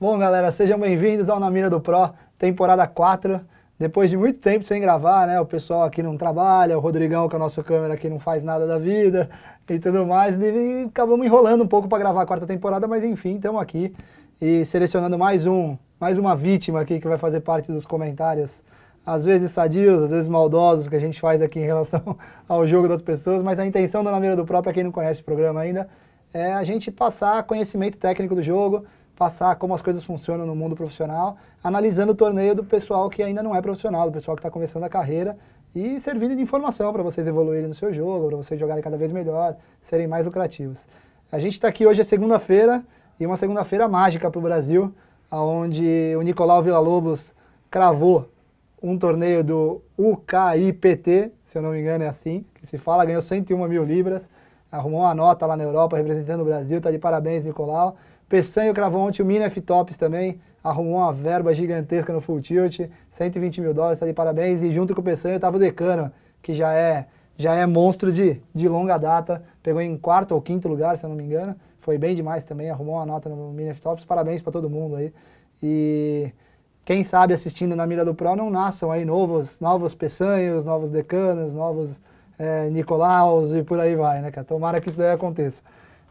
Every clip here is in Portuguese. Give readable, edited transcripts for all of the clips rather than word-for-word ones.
Bom, galera, sejam bem-vindos ao Na Mira do Pro, temporada 4. Depois de muito tempo sem gravar, né? O pessoal aqui não trabalha, o Rodrigão, que é o nosso câmera aqui, não faz nada da vida e tudo mais. E acabamos enrolando um pouco para gravar a quarta temporada, mas enfim, estamos aqui e selecionando mais uma vítima aqui que vai fazer parte dos comentários, às vezes sadios, às vezes maldosos, que a gente faz aqui em relação ao jogo das pessoas, mas a intenção do Na Mira do Pro, para quem não conhece o programa ainda, é a gente passar conhecimento técnico do jogo, passar como as coisas funcionam no mundo profissional, analisando o torneio do pessoal que ainda não é profissional, do pessoal que está começando a carreira e servindo de informação para vocês evoluírem no seu jogo, para vocês jogarem cada vez melhor, serem mais lucrativos. A gente está aqui hoje, é segunda-feira, e uma segunda-feira mágica para o Brasil, onde o Nicolau Villa-Lobos cravou um torneio do UKIPT, se eu não me engano é assim que se fala, ganhou 101 mil libras, arrumou uma nota lá na Europa representando o Brasil, tá de parabéns, Nicolau. Peçanho cravou ontem o Mini F-Tops também, arrumou uma verba gigantesca no Full Tilt, 120 mil dólares, tá de parabéns. E junto com o Peçanho estava o Decano, que já é monstro de longa data, pegou em quarto ou quinto lugar, se eu não me engano, foi bem demais também, arrumou uma nota no Mini F-Tops, parabéns para todo mundo aí. E quem sabe assistindo Na Mira do Pro não nasçam aí novos Peçanhos, novos Decanos, novos Nicolaus e por aí vai, né, cara? Tomara que isso daí aconteça.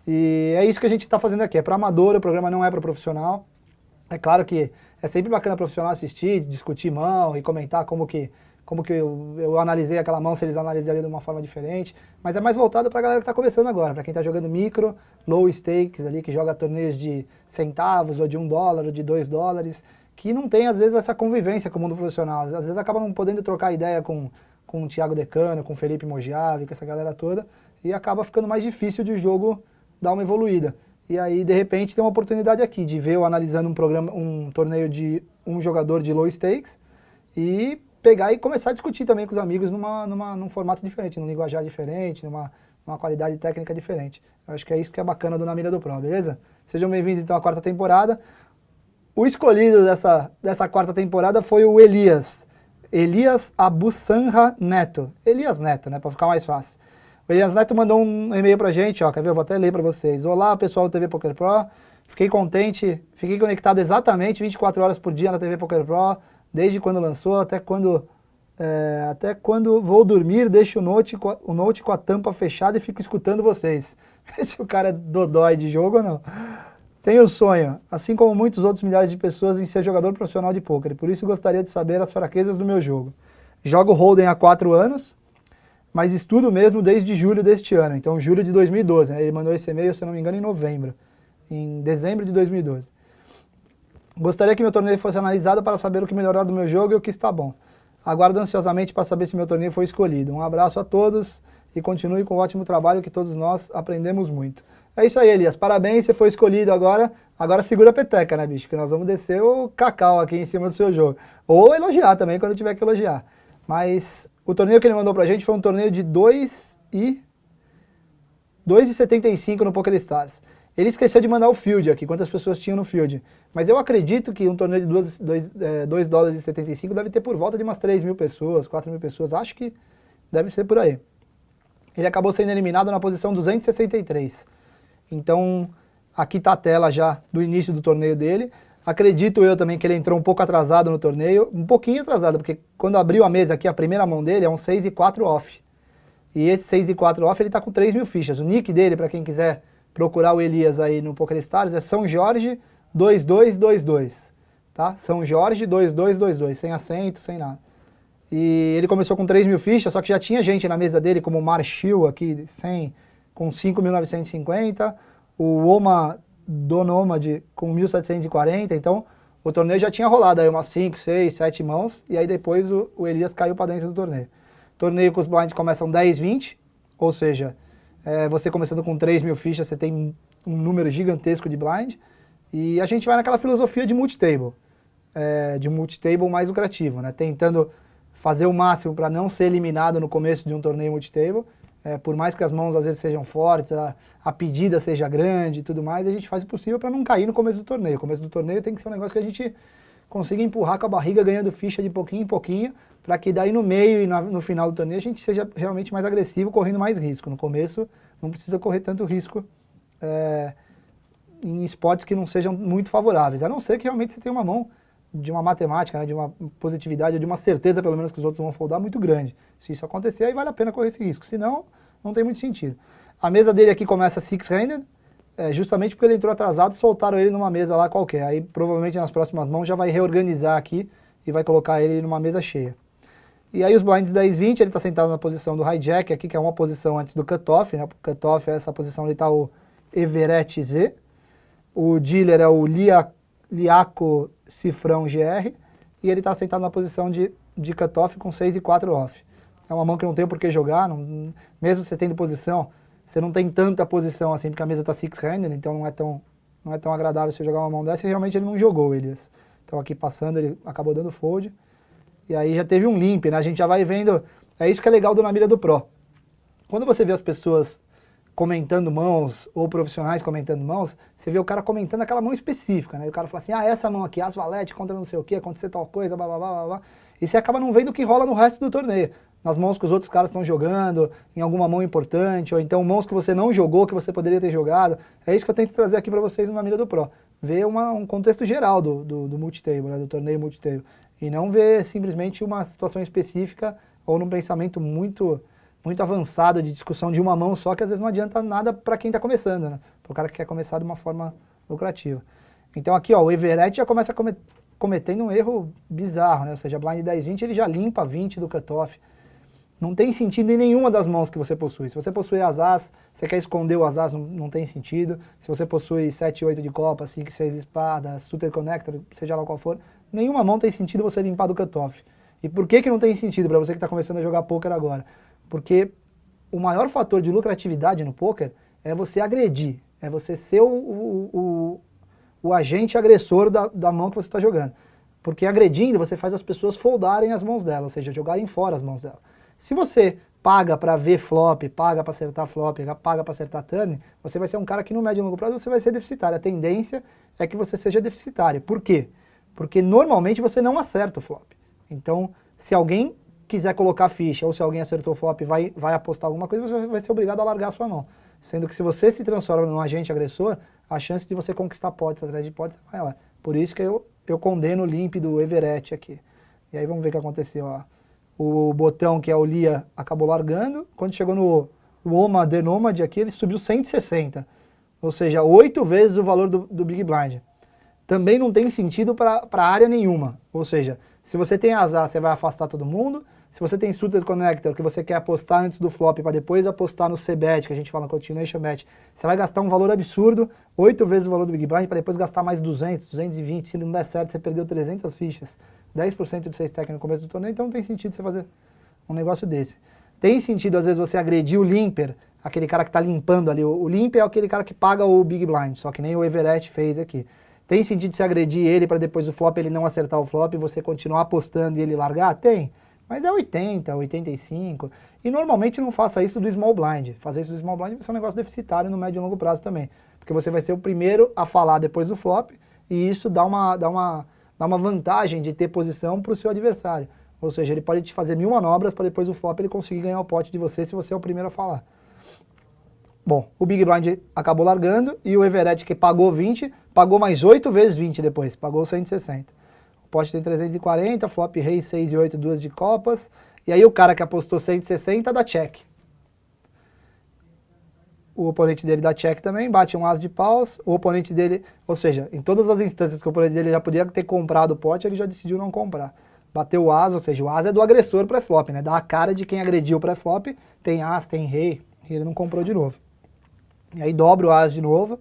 E é isso que a gente está fazendo aqui, é para amador, o programa não é para profissional. É claro que é sempre bacana profissional assistir, discutir mão e comentar como que eu analisei aquela mão, se eles analisariam de uma forma diferente, mas é mais voltado para a galera que está começando agora, para quem está jogando micro, low stakes ali, que joga torneios de centavos, ou de $1, ou de $2, que não tem às vezes essa convivência com o mundo profissional, às vezes acaba não podendo trocar ideia com o Thiago Decano, com o Felipe Mogiave, com essa galera toda, e acaba ficando mais difícil de o jogo dar uma evoluída. E aí, de repente, tem uma oportunidade aqui de ver eu analisando um torneio de um jogador de low stakes e pegar e começar a discutir também com os amigos num formato diferente, num linguajar diferente, numa qualidade técnica diferente. Eu acho que é isso que é bacana do Na Mira do Pro, beleza? Sejam bem-vindos então à quarta temporada. O escolhido dessa quarta temporada foi o Elias Abusanra Neto. Elias Neto, né, para ficar mais fácil. O Elias Neto mandou um e-mail pra gente, ó, quer ver? Eu vou até ler pra vocês. Olá, pessoal do TV Poker Pro. Fiquei contente, fiquei conectado exatamente 24 horas por dia na TV Poker Pro, desde quando lançou até quando vou dormir, deixo o Note com a tampa fechada e fico escutando vocês. Se o cara é dodói de jogo ou não. Tenho o sonho, assim como muitos outros milhares de pessoas, em ser jogador profissional de poker. Por isso gostaria de saber as fraquezas do meu jogo. Jogo Hold'em há 4 anos. Mas estudo mesmo desde julho deste ano, então julho de 2012, né? Ele mandou esse e-mail, se eu não me engano, em dezembro de 2012. Gostaria que meu torneio fosse analisado para saber o que melhorar do meu jogo e o que está bom. Aguardo ansiosamente para saber se meu torneio foi escolhido. Um abraço a todos e continue com o ótimo trabalho que todos nós aprendemos muito. É isso aí, Elias, parabéns, você foi escolhido agora segura a peteca, né, bicho, que nós vamos descer o cacau aqui em cima do seu jogo. Ou elogiar também, quando tiver que elogiar. Mas o torneio que ele mandou pra gente foi um torneio de 2,75 no PokerStars. Ele esqueceu de mandar o field aqui, quantas pessoas tinham no field. Mas eu acredito que um torneio de $2,75 deve ter por volta de umas 3 mil pessoas, 4 mil pessoas. Acho que deve ser por aí. Ele acabou sendo eliminado na posição 263. Então, aqui está a tela já do início do torneio dele. Acredito eu também que ele entrou um pouco atrasado no torneio, um pouquinho atrasado, porque quando abriu a mesa aqui, a primeira mão dele é um 6 e 4 off. E esse 6 e 4 off, ele está com 3 mil fichas. O nick dele, para quem quiser procurar o Elias aí no PokerStars, é São Jorge 2222, tá? São Jorge 2222, sem acento, sem nada. E ele começou com 3 mil fichas, só que já tinha gente na mesa dele, como o Marshall aqui, com 5.950, o Oma Donomad com 1.740, então o torneio já tinha rolado aí umas 5, 6, 7 mãos, e aí depois o Elias caiu para dentro do torneio. Torneio com os blinds começam 10, 20, ou seja, você começando com 3 mil fichas, você tem um número gigantesco de blind, e a gente vai naquela filosofia de multitable mais lucrativo, né? Tentando fazer o máximo para não ser eliminado no começo de um torneio multitable, por mais que as mãos às vezes sejam fortes, a pedida seja grande e tudo mais, a gente faz o possível para não cair no começo do torneio. O começo do torneio tem que ser um negócio que a gente consiga empurrar com a barriga, ganhando ficha de pouquinho em pouquinho, para que daí no meio e no final do torneio a gente seja realmente mais agressivo, correndo mais risco. No começo não precisa correr tanto risco em spots que não sejam muito favoráveis, a não ser que realmente você tenha uma mão de uma matemática, né, de uma positividade, de uma certeza pelo menos que os outros vão foldar muito grande. Se isso acontecer, aí vale a pena correr esse risco, senão não tem muito sentido. A mesa dele aqui começa six-handed, justamente porque ele entrou atrasado, soltaram ele numa mesa lá qualquer, aí provavelmente nas próximas mãos já vai reorganizar aqui e vai colocar ele numa mesa cheia. E aí os blinds 10-20, ele está sentado na posição do hijack aqui, que é uma posição antes do cutoff, né? O cutoff é essa posição, ali está o Everett Z, o dealer é o Liaco Cifrão GR, e ele está sentado na posição de cutoff com 6 e 4 off. É uma mão que não tem por que jogar, mesmo você tendo posição, você não tem tanta posição assim, porque a mesa está six-handed, então não é tão agradável você jogar uma mão dessa, e realmente ele não jogou, Elias. Então aqui passando, ele acabou dando fold. E aí já teve um limp, né? A gente já vai vendo... É isso que é legal do Na Mira do Pro. Quando você vê as pessoas comentando mãos, ou profissionais comentando mãos, você vê o cara comentando aquela mão específica, né? E o cara fala assim, essa mão aqui, as valete contra não sei o que, acontecer tal coisa, blá, blá, blá, blá, blá. E você acaba não vendo o que rola no resto do torneio. Nas mãos que os outros caras estão jogando, em alguma mão importante, ou então mãos que você não jogou, que você poderia ter jogado. É isso que eu tento trazer aqui para vocês no Na Mira do Pro. Ver um contexto geral do multitable, né? Do torneio multitable. E não ver simplesmente uma situação específica ou num pensamento muito avançado de discussão de uma mão só, que às vezes não adianta nada para quem está começando, né? Para o cara que quer começar de uma forma lucrativa. Então aqui, ó, o Everett já começa cometendo um erro bizarro, né? Ou seja, blind 10-20 ele já limpa 20 do cutoff. Não tem sentido em nenhuma das mãos que você possui. Se você possui as, você quer esconder o as, não tem sentido. Se você possui 7, 8 de copa, 5, 6 de espada, suited connector, seja lá qual for, nenhuma mão tem sentido você limpar do cutoff. E por que não tem sentido para você que está começando a jogar poker agora? Porque o maior fator de lucratividade no poker é você agredir, é você ser o agente agressor da mão que você está jogando. Porque agredindo você faz as pessoas foldarem as mãos dela, ou seja, jogarem fora as mãos dela. Se você paga para ver flop, paga para acertar flop, paga para acertar turn, você vai ser um cara que no médio e longo prazo você vai ser deficitário. A tendência é que você seja deficitário. Por quê? Porque normalmente você não acerta o flop. Então, se alguém quiser colocar ficha, ou se alguém acertou o flop e vai apostar alguma coisa, você vai ser obrigado a largar a sua mão. Sendo que se você se transforma num agente agressor, a chance de você conquistar potes atrás de potes é maior. Por isso que eu condeno o limp do Everett aqui. E aí vamos ver o que aconteceu, ó. O botão, que é o Lia, acabou largando. Quando chegou no Oma The Nomad aqui, ele subiu 160. Ou seja, 8 vezes o valor do Big Blind. Também não tem sentido para área nenhuma. Ou seja, se você tem azar, você vai afastar todo mundo. Se você tem suited connector, que você quer apostar antes do flop para depois apostar no C-Bet, que a gente fala no continuation bet, você vai gastar um valor absurdo, 8 vezes o valor do Big Blind, para depois gastar mais 200, 220. Se não der certo, você perdeu 300 fichas. 10% do seu stack no começo do torneio, então não tem sentido você fazer um negócio desse. Tem sentido, às vezes, você agredir o limper, aquele cara que está limpando ali. O limper é aquele cara que paga o Big Blind, só que nem o Everett fez aqui. Tem sentido você agredir ele para depois do flop ele não acertar o flop e você continuar apostando e ele largar? Tem. Mas é 80, 85. E normalmente não faça isso do small blind. Fazer isso do small blind vai ser um negócio deficitário no médio e longo prazo também. Porque você vai ser o primeiro a falar depois do flop e isso dá uma vantagem de ter posição para o seu adversário. Ou seja, ele pode te fazer 1000 manobras para depois do flop ele conseguir ganhar o pote de você se você é o primeiro a falar. Bom, o Big Blind acabou largando e o Everett, que pagou 20, pagou mais 8 vezes 20 depois, pagou 160. O pote tem 340, flop rei 6 e 8, 2 de copas. E aí o cara que apostou 160 dá check. O oponente dele dá check também, bate um as de paus. O oponente dele, ou seja, em todas as instâncias que o oponente dele já podia ter comprado o pote, ele já decidiu não comprar. Bateu o as, ou seja, o as é do agressor pré-flop, né? Dá a cara de quem agrediu o pré-flop, tem as, tem rei, e ele não comprou de novo. E aí dobra o as de novo,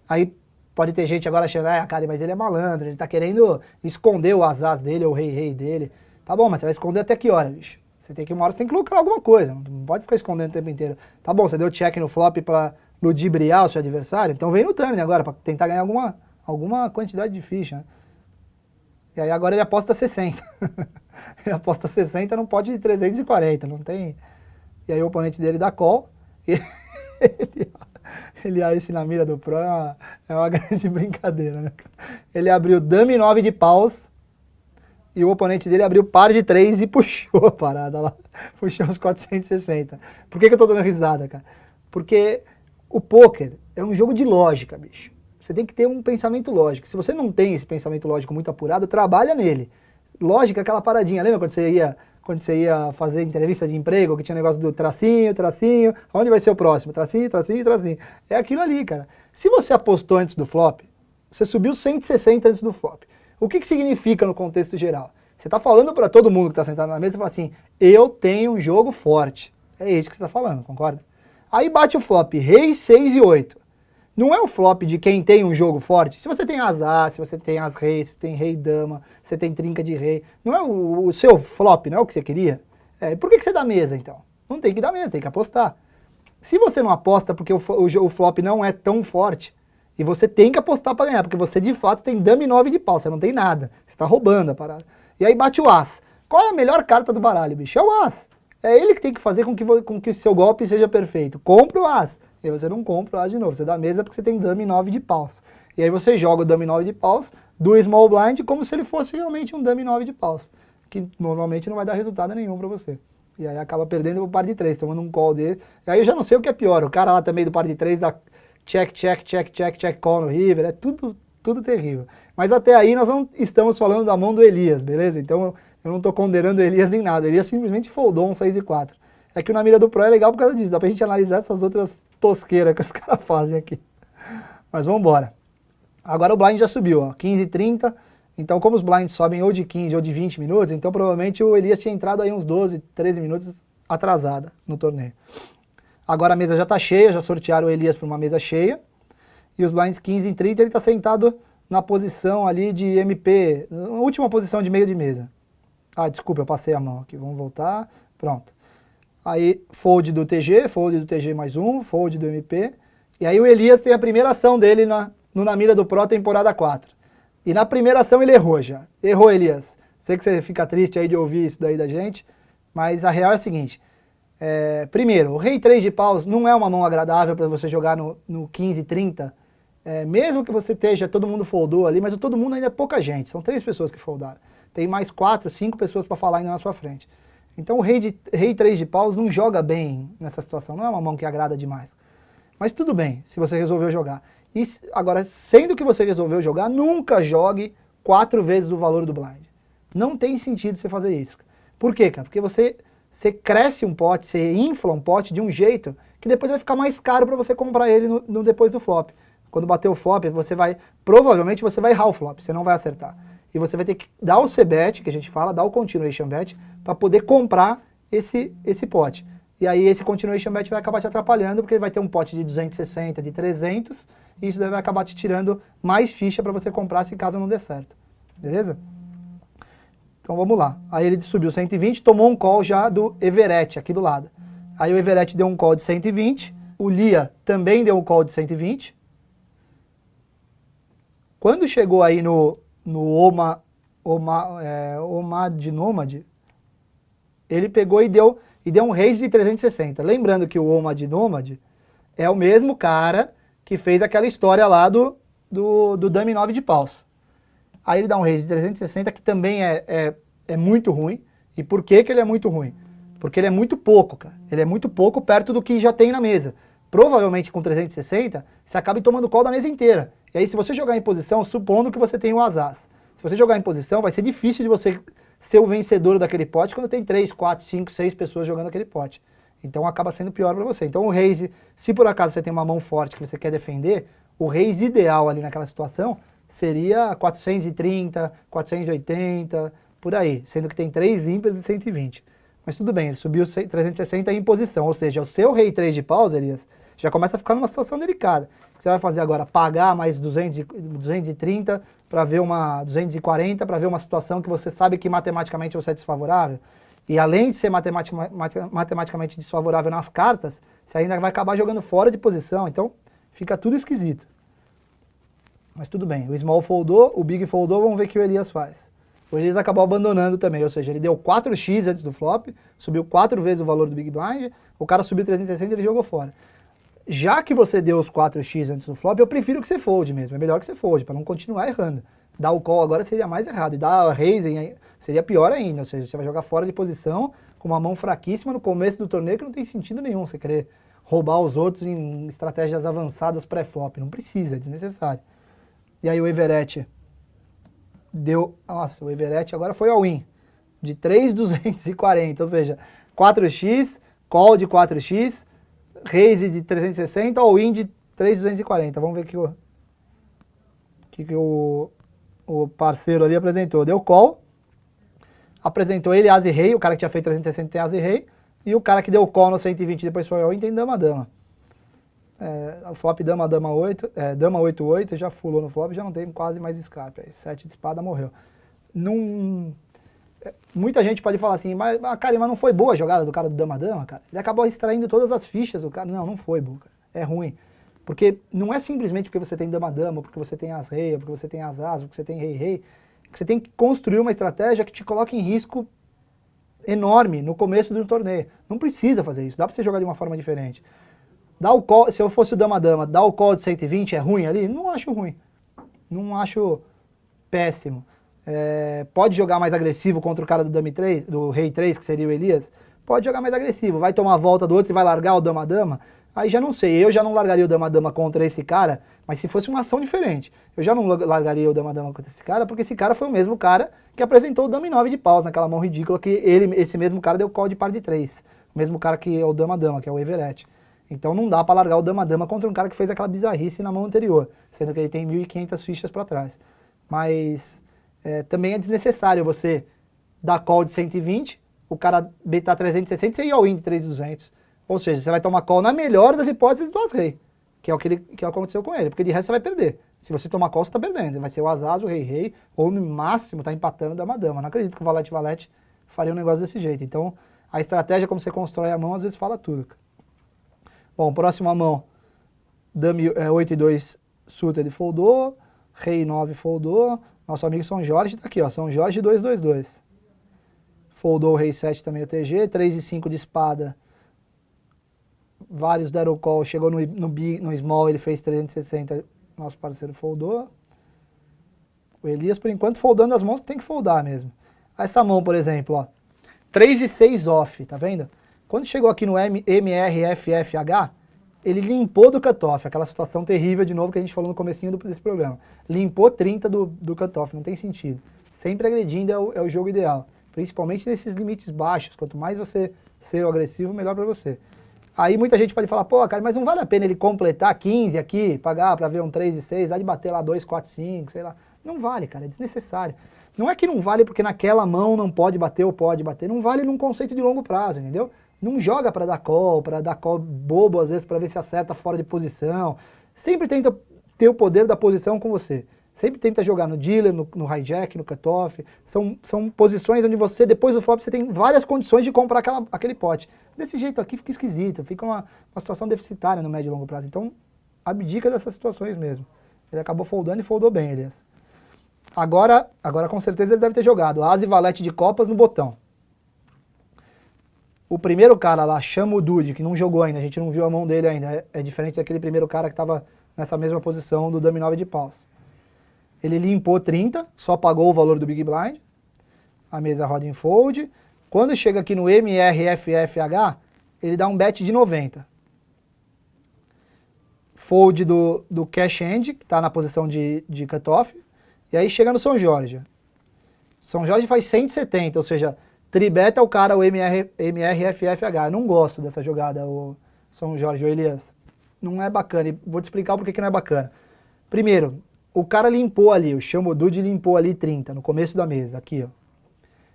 aí pode ter gente agora achando, cara, mas ele é malandro, ele tá querendo esconder o as dele, ou o rei dele. Tá bom, mas você vai esconder até que hora, bicho? Você tem que, uma hora você tem que lucrar alguma coisa, não pode ficar escondendo o tempo inteiro. Tá bom, você deu check no flop pra ludibriar o seu adversário, então vem no turn agora, pra tentar ganhar alguma quantidade de ficha, né? E aí agora ele aposta 60. Ele aposta 60, não pode ir 340, não tem... E aí o oponente dele dá call, e ele esse na mira do Pro é uma grande brincadeira, né? Ele abriu dame 9 de paus, e o oponente dele abriu par de 3 e puxou a parada lá. Puxou os 460. Por que eu tô dando risada, cara? Porque o poker é um jogo de lógica, bicho. Você tem que ter um pensamento lógico. Se você não tem esse pensamento lógico muito apurado, trabalha nele. Lógica é aquela paradinha. Lembra quando você ia fazer entrevista de emprego, que tinha negócio do tracinho, tracinho, onde vai ser o próximo? Tracinho, tracinho, tracinho. É aquilo ali, cara. Se você apostou antes do flop, você subiu 160 antes do flop. O que significa no contexto geral? Você está falando para todo mundo que está sentado na mesa, você fala assim, eu tenho um jogo forte. É isso que você está falando, concorda? Aí bate o flop, rei, 6 e 8. Não é o flop de quem tem um jogo forte. Se você tem azar, se você tem as reis, se tem rei dama, se tem trinca de rei, não é o seu flop, não é o que você queria? Por que você dá mesa, então? Não tem que dar mesa, tem que apostar. Se você não aposta porque o flop não é tão forte, e você tem que apostar para ganhar, porque você de fato tem dama e 9 de pau, você não tem nada. Você está roubando a parada. E aí bate o as. Qual é a melhor carta do baralho, bicho? É o as. É ele que tem que fazer com que o seu golpe seja perfeito. Compra o as. E aí você não compra o as de novo. Você dá mesa porque você tem dama e 9 de paus. E aí você joga o dama e 9 de paus do small blind como se ele fosse realmente um dama e 9 de paus. Que normalmente não vai dar resultado nenhum para você. E aí acaba perdendo o par de 3, tomando um call dele. E aí eu já não sei o que é pior. O cara lá também do par de 3 dá check, check, check, check, check call no river. É tudo terrível. Mas até aí nós não estamos falando da mão do Elias, beleza? Então eu não estou condenando o Elias em nada. O Elias simplesmente foldou um 6 e 4. É que o Na Mira do Pro é legal por causa disso. Dá pra gente analisar essas outras tosqueiras que os caras fazem aqui. Mas vamos embora. Agora o blind já subiu, ó, 15 e 30. Então como os blinds sobem ou de 15 ou de 20 minutos, então provavelmente o Elias tinha entrado aí uns 12, 13 minutos atrasada no torneio. Agora a mesa já está cheia, já sortearam o Elias para uma mesa cheia. E os blinds 15 e 30 ele está sentado na posição ali de MP, na última posição de meio de mesa. Ah, desculpa, eu passei a mão aqui, vamos voltar. Pronto. Aí fold do TG mais um, fold do MP. E aí o Elias tem a primeira ação dele no Na Mira do Pro temporada 4. E na primeira ação ele errou já. Errou, Elias. Sei que você fica triste aí de ouvir isso daí da gente, mas a real é a seguinte. Primeiro, o rei 3 de paus não é uma mão agradável para você jogar no 15, 30. Mesmo que você esteja, todo mundo foldou ali, mas o todo mundo ainda é pouca gente. São 3 pessoas que foldaram. Tem mais 4, 5 pessoas para falar ainda na sua frente. Então o rei 3 de paus não joga bem nessa situação. Não é uma mão que agrada demais. Mas tudo bem, se você resolveu jogar. E agora, sendo que você resolveu jogar, nunca jogue 4 vezes o valor do blind. Não tem sentido você fazer isso. Por quê, cara? Porque você cresce um pote, você infla um pote de um jeito que depois vai ficar mais caro para você comprar ele depois do flop. Quando bater o flop, provavelmente você vai errar o flop, você não vai acertar. E você vai ter que dar o C-bet, que a gente fala, dar o continuation bet, para poder comprar esse pote. E aí esse continuation bet vai acabar te atrapalhando, porque vai ter um pote de 260, de 300, e isso vai acabar te tirando mais ficha para você comprar se caso não der certo. Beleza? Então vamos lá. Aí ele subiu 120, tomou um call já do Everett, aqui do lado. Aí o Everett deu um call de 120, o Lia também deu um call de 120. Quando chegou aí no Omad Nomad, ele pegou e deu um raise de 360. Lembrando que o Omad Nomad é o mesmo cara que fez aquela história lá do Dame 9 de paus. Aí ele dá um raise de 360, que também é muito ruim. E por que ele é muito ruim? Porque ele é muito pouco, cara. Ele é muito pouco perto do que já tem na mesa. Provavelmente com 360, você acaba tomando call da mesa inteira. E aí se você jogar em posição, supondo que você tem o asas. Se você jogar em posição, vai ser difícil de você ser o vencedor daquele pote quando tem 3, 4, 5, 6 pessoas jogando aquele pote. Então acaba sendo pior para você. Então o raise, se por acaso você tem uma mão forte que você quer defender, o raise ideal ali naquela situação seria 430, 480, por aí. Sendo que tem 3 ímpares e 120. Mas tudo bem, ele subiu 360 em posição. Ou seja, o seu rei 3 de paus, Elias, já começa a ficar numa situação delicada. O que você vai fazer agora? Pagar mais 230 para ver 240 para ver uma situação que você sabe que matematicamente você é desfavorável. E além de ser matematicamente desfavorável nas cartas, você ainda vai acabar jogando fora de posição. Então fica tudo esquisito. Mas tudo bem, o small foldou, o big foldou, vamos ver o que o Elias faz. O Elias acabou abandonando também, ou seja, ele deu 4x antes do flop, subiu 4 vezes o valor do big blind, o cara subiu 360 e ele jogou fora. Já que você deu os 4x antes do flop, eu prefiro que você fold mesmo, é melhor que você fold, para não continuar errando. Dar o call agora seria mais errado, e dar a raising seria pior ainda, ou seja, você vai jogar fora de posição, com uma mão fraquíssima no começo do torneio, que não tem sentido nenhum você querer roubar os outros em estratégias avançadas pré-flop, não precisa, é desnecessário. E aí o Everett deu... Nossa, o Everett agora foi all-in. De 3.240, ou seja, 4x, call de 4x, raise de 360, all-in de 3.240. Vamos ver o que o parceiro ali apresentou. Deu call, apresentou ele As e Rei, o cara que tinha feito 360 tem As e Rei, e o cara que deu call no 120 depois foi all-in tem Dama-Dama. O flop Dama-Dama 8, Dama 8-8, já fulou no flop, já não tem quase mais escape. Aí, 7 de espada, morreu. Muita gente pode falar assim, mas não foi boa a jogada do cara do Dama-Dama, cara. Ele acabou extraindo todas as fichas, o cara. Não foi boa, cara. É ruim. Porque não é simplesmente porque você tem Dama-Dama, porque você tem As-Rei, porque você tem As-As, porque você tem Rei-Rei, que você tem que construir uma estratégia que te coloque em risco enorme no começo do torneio. Não precisa fazer isso, dá pra você jogar de uma forma diferente. Dar o call, se eu fosse o Dama-Dama, dar o call de 120 é ruim ali? Não acho ruim. Não acho péssimo. Pode jogar mais agressivo contra o cara do Dama 3, do Rei 3, que seria o Elias? Pode jogar mais agressivo. Vai tomar a volta do outro e vai largar o Dama-Dama? Aí já não sei. Eu já não largaria o Dama-Dama contra esse cara, mas se fosse uma ação diferente. Eu já não largaria o Dama-Dama contra esse cara, porque esse cara foi o mesmo cara que apresentou o Dama em 9 de paus, naquela mão ridícula que esse mesmo cara deu call de par de 3. O mesmo cara que é o Dama-Dama, que é o Everett. Então não dá pra largar o Dama-Dama contra um cara que fez aquela bizarrice na mão anterior, sendo que ele tem 1.500 fichas pra trás. Mas também é desnecessário você dar call de 120, o cara betar 360 e você ir all-in de 3.200. Ou seja, você vai tomar call na melhor das hipóteses do As-Rei, que é o que aconteceu com ele, porque de resto você vai perder. Se você tomar call, você tá perdendo. Vai ser o As-As, o Rei-Rei, ou no máximo tá empatando o Dama-Dama. Não acredito que o Valete faria um negócio desse jeito. Então, a estratégia como você constrói a mão, às vezes fala tudo. Bom, próxima mão, Dama 8-2 suited foldou, Rei 9 foldou, nosso amigo São Jorge tá aqui, ó, São Jorge 2-2-2. Foldou o Rei 7 também o TG, 3 e 5 de espada, vários deram call, chegou no small, ele fez 360, nosso parceiro foldou. O Elias, por enquanto, foldando as mãos que tem que foldar mesmo. Essa mão, por exemplo, ó, 3 e 6 off, tá vendo? Quando chegou aqui no MRFFH, ele limpou do cutoff, aquela situação terrível de novo que a gente falou no comecinho desse programa. Limpou 30 do cutoff, não tem sentido. Sempre agredindo é o jogo ideal, principalmente nesses limites baixos. Quanto mais você ser agressivo, melhor pra você. Aí muita gente pode falar, pô, cara, mas não vale a pena ele completar 15 aqui, pagar pra ver um 3 e 6, lá de bater lá 2, 4, 5, sei lá. Não vale, cara, é desnecessário. Não é que não vale porque naquela mão não pode bater ou pode bater, não vale num conceito de longo prazo, entendeu? Não joga para dar call bobo às vezes para ver se acerta fora de posição. Sempre tenta ter o poder da posição com você. Sempre tenta jogar no dealer, no hijack, no cutoff. São posições onde você, depois do flop, você tem várias condições de comprar aquele pote. Desse jeito aqui fica esquisito, fica uma situação deficitária no médio e longo prazo. Então, abdica dessas situações mesmo. Ele acabou foldando e foldou bem, Elias. Agora com certeza ele deve ter jogado As e Valete de copas no botão. O primeiro cara lá, Chama o Dude, que não jogou ainda, a gente não viu a mão dele ainda, é diferente daquele primeiro cara que estava nessa mesma posição do Dama 9 de paus. Ele limpou 30, só pagou o valor do Big Blind, a mesa roda em fold. Quando chega aqui no MRFFH, ele dá um bet de 90. Fold do Cash End, que está na posição de cutoff, e aí chega no São Jorge. São Jorge faz 170, ou seja, tribeta o cara, o MRFFH. Eu não gosto dessa jogada, o São Jorge, o Elias. Não é bacana, e vou te explicar por que não é bacana. Primeiro, o cara limpou ali, o Chama o Dude limpou ali 30, no começo da mesa, aqui, ó.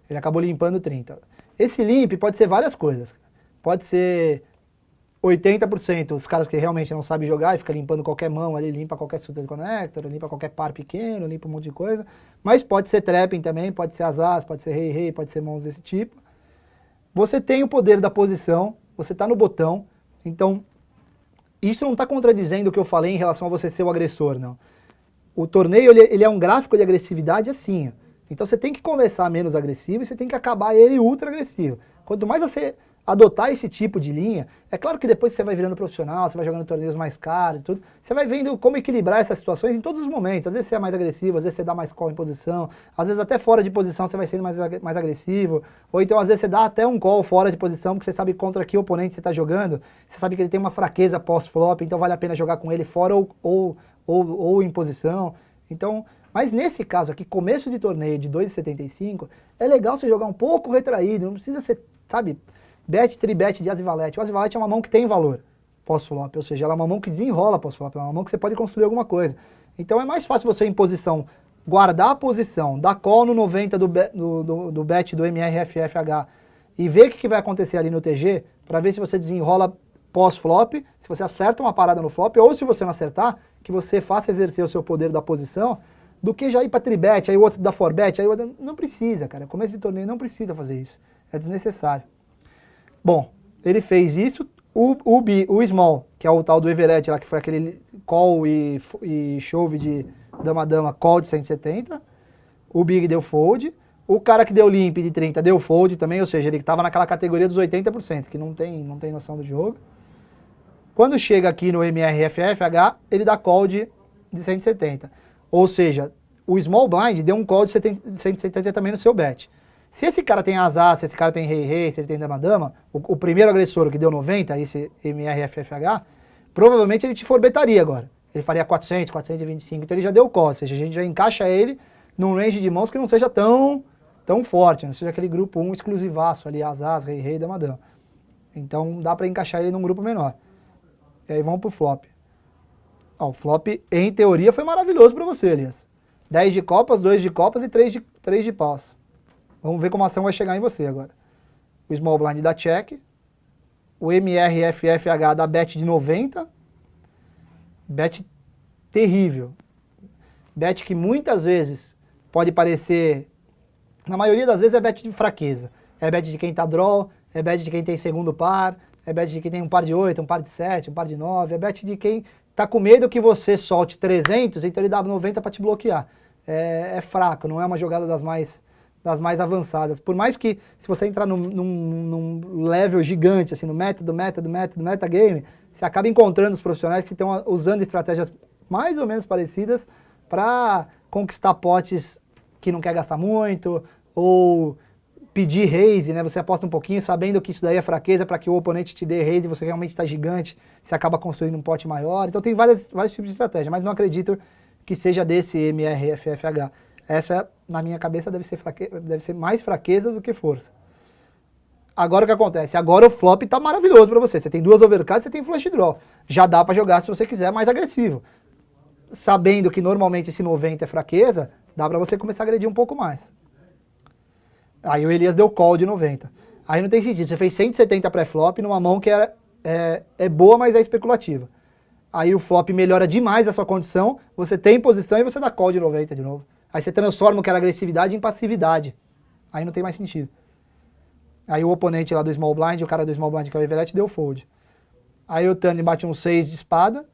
Ele acabou limpando 30. Esse limp pode ser várias coisas. Pode ser 80%, os caras que realmente não sabem jogar e fica limpando qualquer mão ali, limpa qualquer suited connector, limpa qualquer par pequeno, limpa um monte de coisa. Mas pode ser trapping também, pode ser As-As, pode ser Rei-Rei, pode ser mãos desse tipo. Você tem o poder da posição, você está no botão, então isso não está contradizendo o que eu falei em relação a você ser o agressor, não. O torneio ele é um gráfico de agressividade assim, ó. Então você tem que começar menos agressivo e você tem que acabar ele ultra agressivo. Quanto mais você adotar esse tipo de linha, é claro que depois que você vai virando profissional, você vai jogando torneios mais caros e tudo, você vai vendo como equilibrar essas situações em todos os momentos. Às vezes você é mais agressivo, às vezes você dá mais call em posição, às vezes até fora de posição você vai sendo mais agressivo, ou então às vezes você dá até um call fora de posição, porque você sabe contra que oponente você está jogando, você sabe que ele tem uma fraqueza pós-flop, então vale a pena jogar com ele fora ou em posição. Então, mas nesse caso aqui, começo de torneio de 2,75, é legal você jogar um pouco retraído, não precisa ser, sabe, bet, tribet de as e valete. O as e valete é uma mão que tem valor pós-flop, ou seja, ela é uma mão que desenrola pós-flop, é uma mão que você pode construir alguma coisa. Então é mais fácil você em posição, guardar a posição, dar call no 90 do bet do MRFFH e ver o que vai acontecer ali no TG, para ver se você desenrola pós-flop, se você acerta uma parada no flop, ou se você não acertar, que você faça exercer o seu poder da posição, do que já ir para tribet, aí o outro dá forbet, aí o outro... Não precisa, cara. Começo de torneio não precisa fazer isso. É desnecessário. Bom, ele fez isso. O small, que é o tal do Everett lá, que foi aquele call e shove de dama-dama, call de 170. O big deu fold. O cara que deu limp de 30 deu fold também, ou seja, ele estava naquela categoria dos 80%, que não tem noção do jogo. Quando chega aqui no MRFFH, ele dá call de 170. Ou seja, o small blind deu um call de 170 também no seu bet. Se esse cara tem azar, se esse cara tem rei-rei, se ele tem dama-dama, o primeiro agressor que deu 90, esse MRFFH, provavelmente ele te forbetaria agora. Ele faria 400, 425, então ele já deu call, ou seja, a gente já encaixa ele num range de mãos que não seja tão forte, não seja aquele grupo 1 exclusivaço ali, azar, rei-rei, dama-dama. Então dá para encaixar ele num grupo menor. E aí vamos pro flop. Ó, o flop, em teoria, foi maravilhoso para você, Elias. 10 de copas, 2 de copas e 3 de paus. Vamos ver como a ação vai chegar em você agora. O small blind dá check. O MRFFH dá bet de 90. Bet terrível. Bet que muitas vezes pode parecer... Na maioria das vezes é bet de fraqueza. É bet de quem tá draw, é bet de quem tem segundo par, é bet de quem tem um par de 8, um par de 7, um par de 9, é bet de quem tá com medo que você solte 300, então ele dá 90 para te bloquear. É fraco, não é uma jogada das mais avançadas. Por mais que, se você entrar num level gigante, assim, no metagame, você acaba encontrando os profissionais que estão usando estratégias mais ou menos parecidas para conquistar potes que não quer gastar muito, ou pedir raise, né? Você aposta um pouquinho sabendo que isso daí é fraqueza para que o oponente te dê raise e você realmente está gigante, você acaba construindo um pote maior. Então tem vários tipos de estratégia, mas não acredito que seja desse MRFFH. Essa, na minha cabeça, deve ser mais fraqueza do que força. Agora o que acontece? Agora o flop tá maravilhoso para você. Você tem duas overcards, você tem flush draw. Já dá para jogar se você quiser mais agressivo. Sabendo que normalmente esse 90 é fraqueza, dá para você começar a agredir um pouco mais. Aí o Elias deu call de 90. Aí não tem sentido. Você fez 170 pré-flop numa mão que é boa, mas é especulativa. Aí o flop melhora demais a sua condição, você tem posição e você dá call de 90 de novo. Aí você transforma o que era agressividade em passividade. Aí não tem mais sentido. Aí o oponente lá do small blind, o cara do small blind que é o Everett, deu fold. Aí o Tani bate um 6 de espada.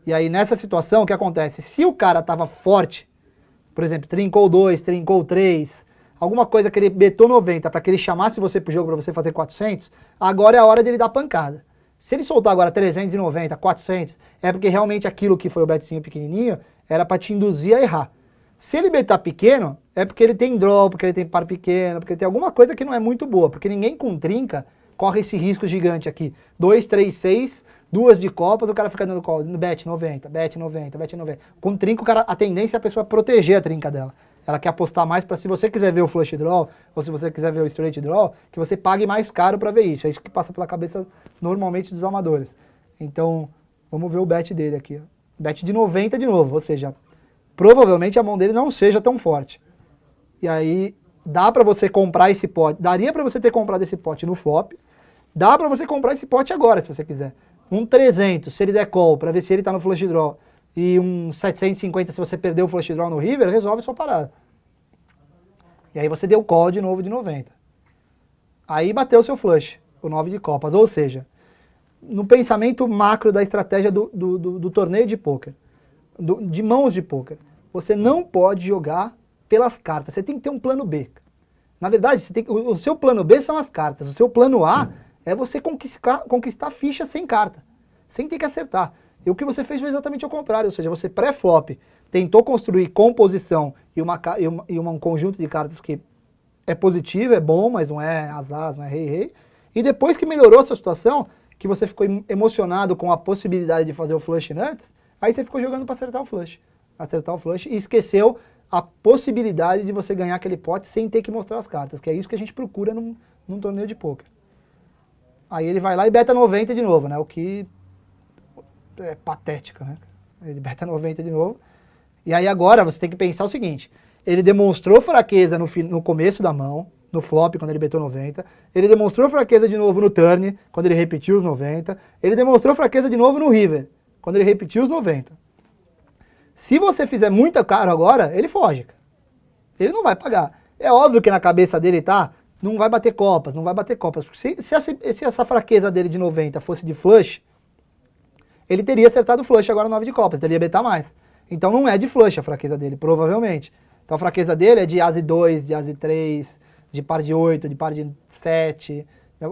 E aí nessa situação o que acontece? Se o cara tava forte, por exemplo, trincou 2, trincou 3, alguma coisa que ele betou 90 para que ele chamasse você pro jogo para você fazer 400, agora é a hora dele dar pancada. Se ele soltar agora 390, 400, é porque realmente aquilo que foi o betzinho pequenininho era para te induzir a errar. Se ele betar pequeno, é porque ele tem draw, porque ele tem par pequeno, porque ele tem alguma coisa que não é muito boa, porque ninguém com trinca corre esse risco gigante aqui. 2, 3, 6, duas de copas, o cara fica dando call, bet 90, bet 90, bet 90. Com trinca, o cara, a tendência é a pessoa proteger a trinca dela. Ela quer apostar mais para, se você quiser ver o flush draw, ou se você quiser ver o straight draw, que você pague mais caro para ver isso. É isso que passa pela cabeça normalmente dos amadores. Então, vamos ver o bet dele aqui. Ó. Bet de 90 de novo, ou seja, provavelmente a mão dele não seja tão forte. E aí, dá para você comprar esse pote, daria para você ter comprado esse pote no flop, dá para você comprar esse pote agora, se você quiser. Um 300, se ele der call, para ver se ele tá no flush draw, e um 750 se você perdeu o flush draw no river, resolve sua parada. E aí você deu call de novo de 90. Aí bateu o seu flush, o 9 de copas. Ou seja, no pensamento macro da estratégia do torneio de pôquer, de mãos de pôquer, você não pode jogar pelas cartas, você tem que ter um plano B. Na verdade, o seu plano B são as cartas, o seu plano A é você conquistar ficha sem carta, sem ter que acertar. E o que você fez foi exatamente ao contrário, ou seja, você pré-flop tentou construir composição e um conjunto de cartas que é positivo, é bom, mas não é azar, não é rei-rei. E depois que melhorou a sua situação, que você ficou emocionado com a possibilidade de fazer o flush nuts, aí você ficou jogando para acertar o flush. acertar o flush, e esqueceu a possibilidade de você ganhar aquele pote sem ter que mostrar as cartas, que é isso que a gente procura num torneio de pôquer. Aí ele vai lá e beta 90 de novo, né? O que é patético, né? Ele beta 90 de novo. E aí agora você tem que pensar o seguinte, ele demonstrou fraqueza no começo da mão, no flop, quando ele betou 90. Ele demonstrou fraqueza de novo no turn, quando ele repetiu os 90. Ele demonstrou fraqueza de novo no river, quando ele repetiu os 90. Se você fizer muita caro agora, ele foge. Ele não vai pagar. É óbvio que na cabeça dele tá, não vai bater copas, não vai bater copas. Porque se essa fraqueza dele de 90 fosse de flush, ele teria acertado o flush agora no 9 de copas, então ele ia betar mais. Então não é de flush a fraqueza dele, provavelmente. Então a fraqueza dele é de As 2, de As 3, de par de 8, de par de 7.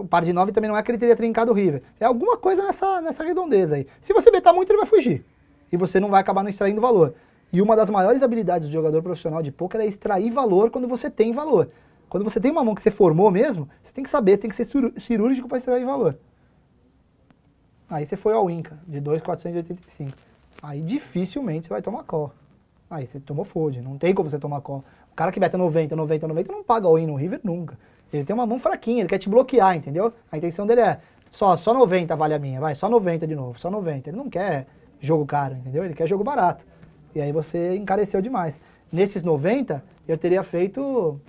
Par de 9 também não é que ele teria trincado o river. É alguma coisa nessa redondeza aí. Se você betar muito, ele vai fugir. E você não vai acabar não extraindo valor. E uma das maiores habilidades do jogador profissional de pôquer é extrair valor quando você tem valor. Quando você tem uma mão que você formou mesmo, você tem que saber, você tem que ser cirúrgico para extrair valor. Aí você foi ao win, cara, de 2.485. Aí dificilmente você vai tomar call. Aí você tomou fold, não tem como você tomar call. O cara que beta 90, 90, 90 não paga all-in no river nunca. Ele tem uma mão fraquinha, ele quer te bloquear, entendeu? A intenção dele é, só 90 vale a minha, vai, só 90 de novo, só 90. Ele não quer jogo caro, entendeu? Ele quer jogo barato. E aí você encareceu demais. Nesses 90, eu teria feito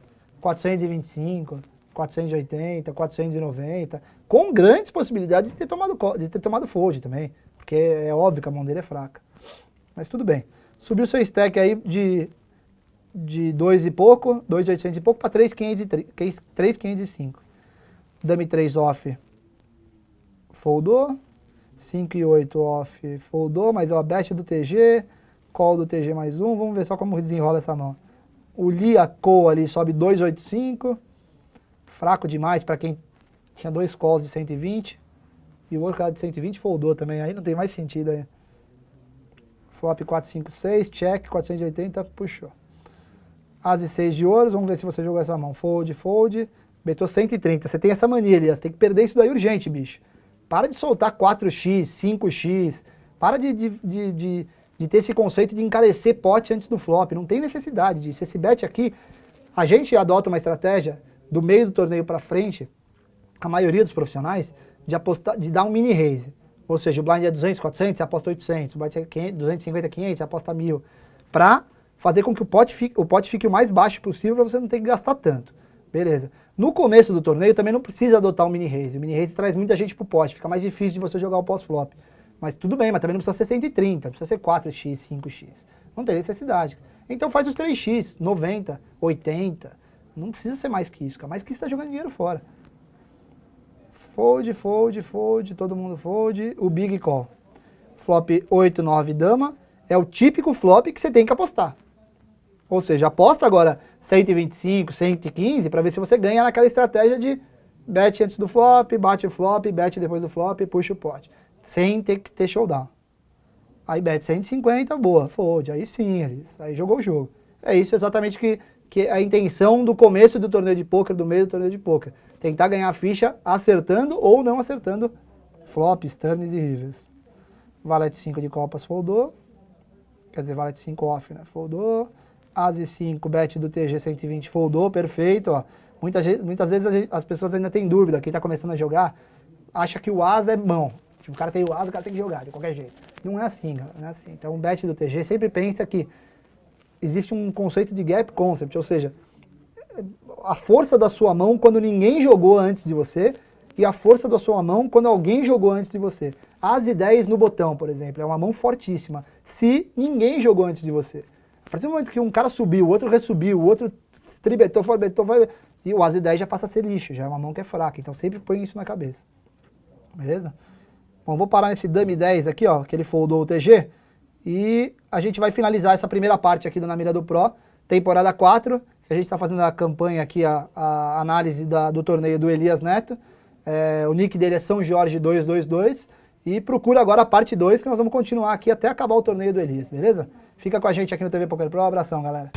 425, 480, 490, com grandes possibilidades de ter tomado fold também, porque é óbvio que a mão dele é fraca. Mas tudo bem. Subiu seu stack aí de 2 e pouco, 2.800 e pouco, para 3.505. Dame 3 off, foldou. 5 e 8 off, foldou, mas é o bet do TG, call do TG mais um, vamos ver só como desenrola essa mão. O Lia call ali sobe 2.85, fraco demais para quem tinha 2 calls de 120, e o outro cara de 120 foldou também, aí não tem mais sentido aí. Flop 456, check, 480, puxou. As e 6 de ouros, vamos ver se você jogou essa mão. Fold, fold, betou 130, você tem essa mania ali, você tem que perder isso daí urgente, bicho. Para de soltar 4x, 5x, para de ter esse conceito de encarecer pote antes do flop, não tem necessidade disso. Esse bet aqui, a gente adota uma estratégia do meio do torneio para frente, a maioria dos profissionais, de dar um mini raise. Ou seja, o blind é 200, 400, você aposta 800, o blind é 500, 250, 500, você aposta 1.000, para fazer com que o pote fique o mais baixo possível para você não ter que gastar tanto. Beleza. No começo do torneio também não precisa adotar um mini raise. O mini raise traz muita gente pro pote, fica mais difícil de você jogar o pós-flop. Mas tudo bem, mas também não precisa ser 130, precisa ser 4x, 5x. Não tem necessidade. Então faz os 3x, 90, 80. Não precisa ser mais que isso, cara. Mais que isso tá jogando dinheiro fora. Fold, fold, fold, todo mundo fold. O big call. Flop 8, 9 dama. É o típico flop que você tem que apostar. Ou seja, aposta agora 125, 115 para ver se você ganha naquela estratégia de bet antes do flop, bate o flop, bet depois do flop, puxa o pote. Sem ter que ter showdown. Aí bet 150, boa, fold. Aí sim, aí jogou o jogo. É isso exatamente que é a intenção do começo do torneio de pôquer, do meio do torneio de pôquer. Tentar ganhar a ficha acertando ou não acertando flops, turns e rivers. Valete 5 de copas foldou. Quer dizer, valete 5 off, né? Foldou. As e 5, bet do TG 120 foldou, perfeito, ó. Muitas vezes as pessoas ainda têm dúvida, quem está começando a jogar, acha que o as é mão. Tipo, o cara tem o as, o cara tem que jogar, de qualquer jeito. Não é assim, galera, não é assim. Então o bet do TG sempre pensa que existe um conceito de gap concept, ou seja, a força da sua mão quando ninguém jogou antes de você e a força da sua mão quando alguém jogou antes de você. As e 10 no botão, por exemplo, é uma mão fortíssima, se ninguém jogou antes de você. A partir do momento que um cara subiu, o outro ressubiu, o outro tribetou, forbetou, e o as e 10 já passa a ser lixo, já é uma mão que é fraca, então sempre põe isso na cabeça. Beleza? Bom, vou parar nesse dame 10 aqui, ó, que ele foldou o TG, e a gente vai finalizar essa primeira parte aqui do Na Mira do Pro, temporada 4, que a gente está fazendo a campanha aqui, a análise do torneio do Elias Neto, o nick dele é São Jorge 222, e procura agora a parte 2, que nós vamos continuar aqui até acabar o torneio do Elias, beleza? Fica com a gente aqui no TV Poker Pro, abração, galera.